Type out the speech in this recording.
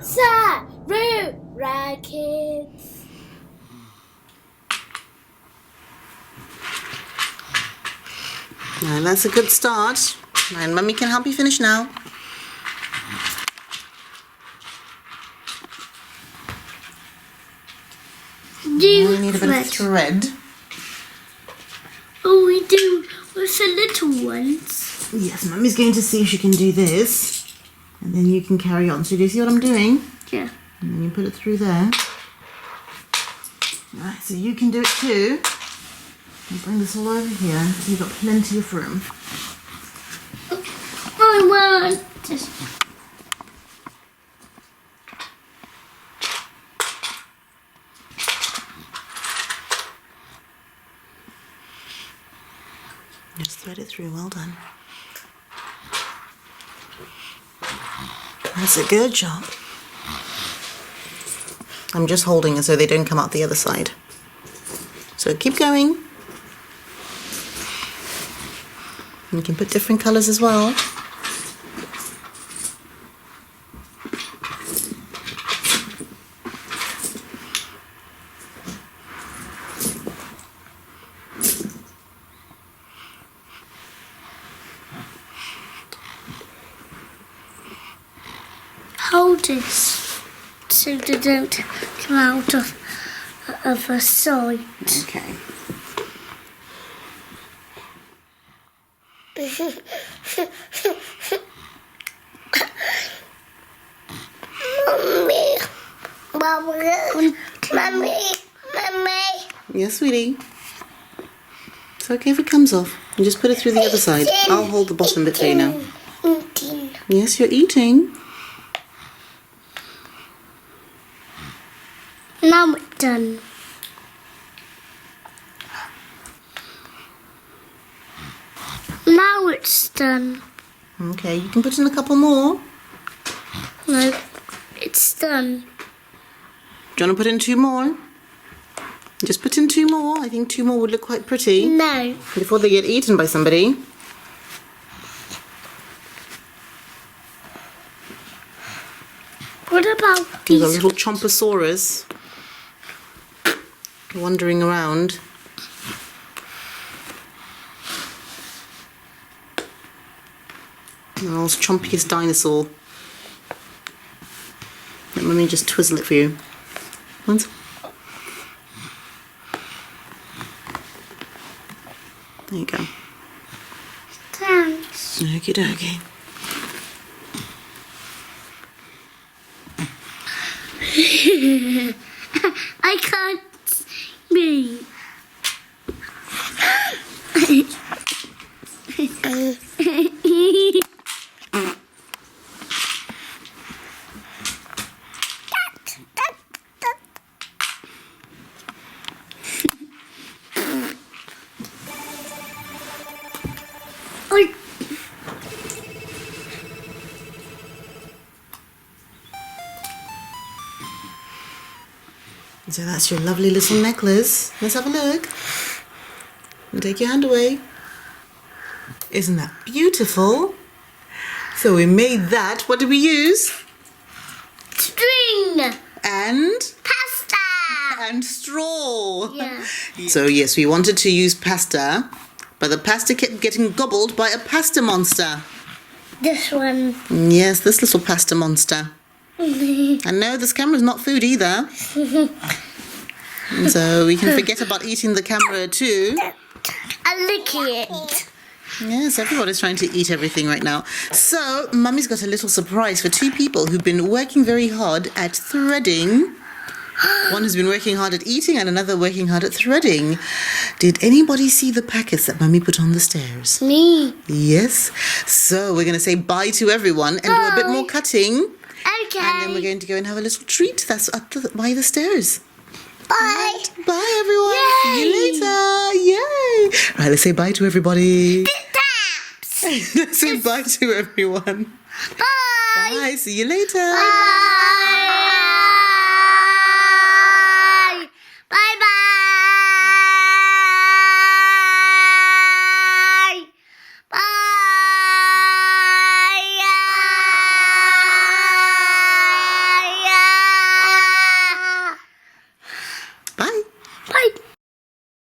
Sarura Kids. Now that's a good start. And Mummy can help you finish now. We need a bit of thread. Oh, we do with the little ones. Yes, Mummy's going to see if she can do this. And then you can carry on. So do you see what I'm doing? Yeah. And then you put it through there. Right, so you can do it too. And bring this all over here. So you've got plenty of room. I want this. Just thread it through. Well done. That's a good job. I'm just holding it so they don't come out the other side. So keep going. You can put different colours as well. Hold this so they don't come out of a side. Okay. Mommy. Yes, sweetie. It's okay if it comes off. You just put it through the other side. I'll hold the bottom bit for you now. Yes, you're eating. Now it's done. Now it's done. Okay, you can put in a couple more. No, it's done. Do you want to put in 2 more? Just put in 2 more. I think 2 more would look quite pretty. No. Before they get eaten by somebody. What about There's a these? little chomposaurus wandering around. The world's chompiest dinosaur. Let me just twizzle it for you. Once. There you go. Thanks. Okie dokie. I can't move. So that's your lovely little necklace. Let's have a look. And take your hand away. Isn't that beautiful? So we made that. What did we use? String. And? Pasta. And straw. Yeah. So yes, we wanted to use pasta, but the pasta kept getting gobbled by a pasta monster. This one. Yes, this little pasta monster. And no, this camera's not food either. So we can forget about eating the camera too. I lick it. Yes, everybody's trying to eat everything right now. So, Mummy's got a little surprise for 2 people who've been working very hard at threading. One who's been working hard at eating and another working hard at threading. Did anybody see the packets that Mummy put on the stairs? Me. Yes. So, we're going to say bye to everyone and do a bit more cutting. Okay. And then we're going to go and have a little treat that's up by the stairs. Bye. Bye, everyone. Yay. See you later. Yay. Right, let's say bye to everybody. Taps. Let's say bye to everyone. Bye. Bye. See you later. Bye.